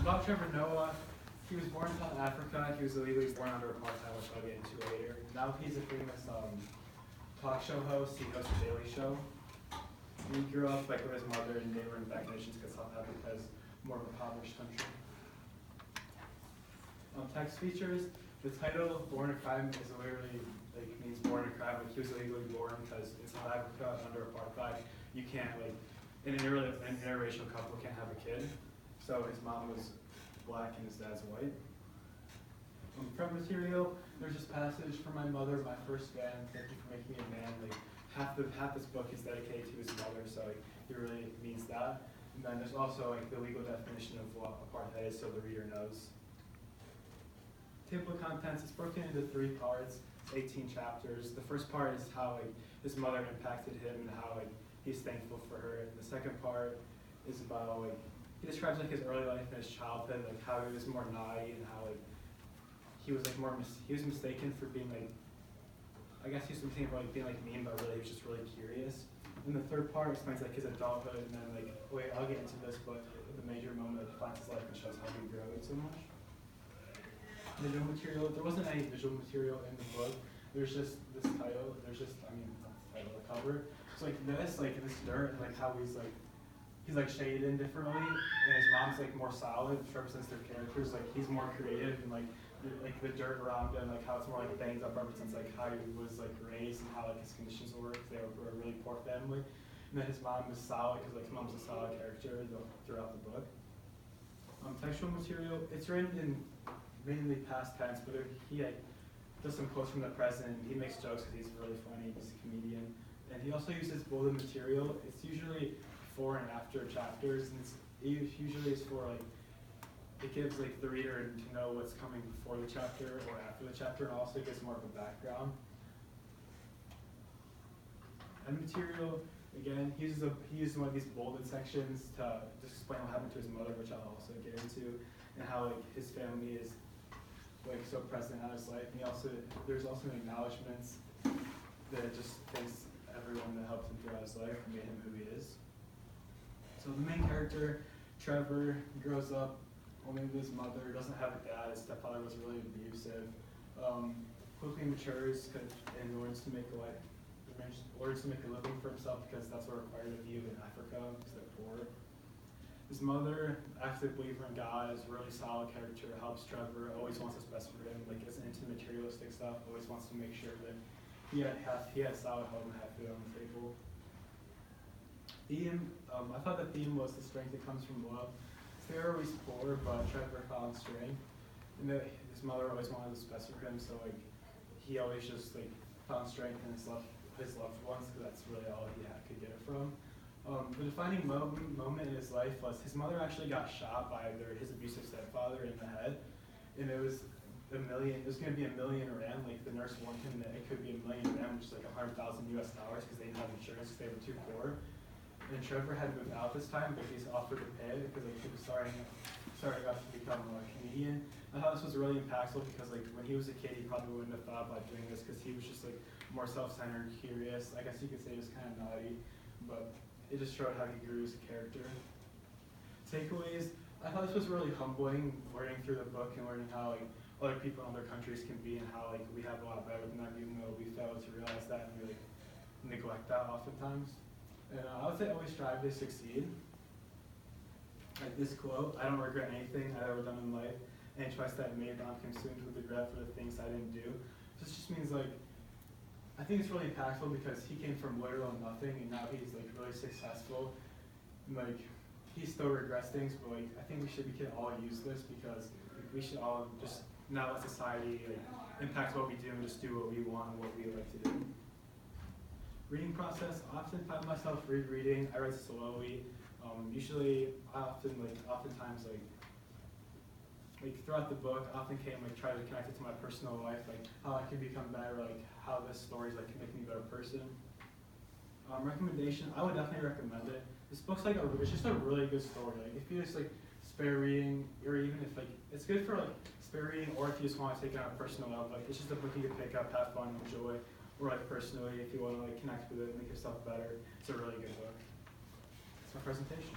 about Trevor Noah, he was born in South Africa. He was illegally born under apartheid, which I'll get into later. Now he's a famous talk show host. He hosts a daily show. And he grew up like with his mother in neighboring back nations because South Africa is more of a impoverished country. Text features. The title "Born a Crime" is literally like means born a crime. Like he was illegally born because in South Africa under apartheid, you can't like an interracial couple can't have a kid. So his mom was black and his dad's white. From material, there's this passage from my mother, my first fan. Thank you for making me a man. Like half this book is dedicated to his mother, so like, it really means that. And then there's also like the legal definition of what apartheid is, so the reader knows. Table of contents is broken into 3 parts, 18 chapters. The first part is how like his mother impacted him and how like he's thankful for her. And the second part is about like he describes like his early life and his childhood, like how he was more naughty and how like he was like he was mistaken for being like I guess he was mistaken for like being like mean, but really he was just really curious. And the third part explains like his adulthood, and then like wait, I'll get into this, but the major moment that defines his life and shows how he grew so much. Visual material. There wasn't any visual material in the book. There's just this title. There's just not the title, the cover. So like this dirt, and like how he's like shaded in differently, and his mom's like more solid, which represents their characters. Like he's more creative, and like the dirt around him, like how it's more like banged up, represents like how he was like raised and how like his conditions were. Cause they were a really poor family. And then his mom is solid because like his mom's a solid character throughout the book. Textual material. It's written in mainly past tense, but he does some quotes from the present. He makes jokes because he's really funny. He's a comedian, and he also uses bolded material. It's usually before and after chapters, and it usually is for like it gives like the reader to know what's coming before the chapter or after the chapter, and also gives more of a background. And material. Again, he uses one of these bolded sections to just explain what happened to his mother, which I'll also get into, and how like his family is like so present in his life. And there's also acknowledgments that just thanks everyone that helped him throughout his life and made him who he is. So the main character, Trevor, grows up only with his mother, doesn't have a dad. His stepfather was really abusive. Quickly matures and learns to make a living for himself because that's what required of you in Africa because they're poor. His mother, active believer in God, is a really solid character, helps Trevor, always wants what's best for him, like isn't into materialistic stuff, always wants to make sure that he has solid home and have food on the table. Theme, I thought the theme was the strength that comes from love. So they were always poor, but Trevor found strength. And his mother always wanted what's best for him, so like he always just like found strength in his loved ones, because that's really all he could get it from. The defining moment in his life was his mother actually got shot by his abusive stepfather in the head, and it was going to be $1 million rand. Like the nurse warned him that it could be $1 million rand, which is like $100,000 US because they didn't have insurance because they were too poor. And Trevor had moved out this time, but he's offered to pay because like he was starting out to become a comedian. I thought this was really impactful because like when he was a kid, he probably wouldn't have thought about doing this because he was just like more self-centered, curious. I guess you could say he was kind of naughty, but it just showed how he grew as a character. Takeaways, I thought this was really humbling, learning through the book and learning how like other people in other countries can be and how like we have a lot better than them, even though we fail to realize that and we like neglect that oftentimes. And I would say always strive to succeed. Like this quote, I don't regret anything I've ever done in life, and trust that I made, but I'm consumed with regret for the things I didn't do. This just means like I think it's really impactful because he came from literal nothing and now he's like really successful. And, like he still regrets things, but like I think we can all use this because like, we should all just now let society like impact what we do and just do what we want and what we like to do. Reading process. I often find myself rereading. I write slowly. Oftentimes throughout the book, I often try to connect it to my personal life, like how I can become better, like how this story can make me a better person. Recommendation, I would definitely recommend it. This book's it's just a really good story. Like if you just spare reading, or even if it's good for spare reading, or if you just want to take it on a personal level, it's just a book you can pick up, have fun, enjoy, or personally if you want to connect with it, make yourself better. It's a really good book. That's my presentation.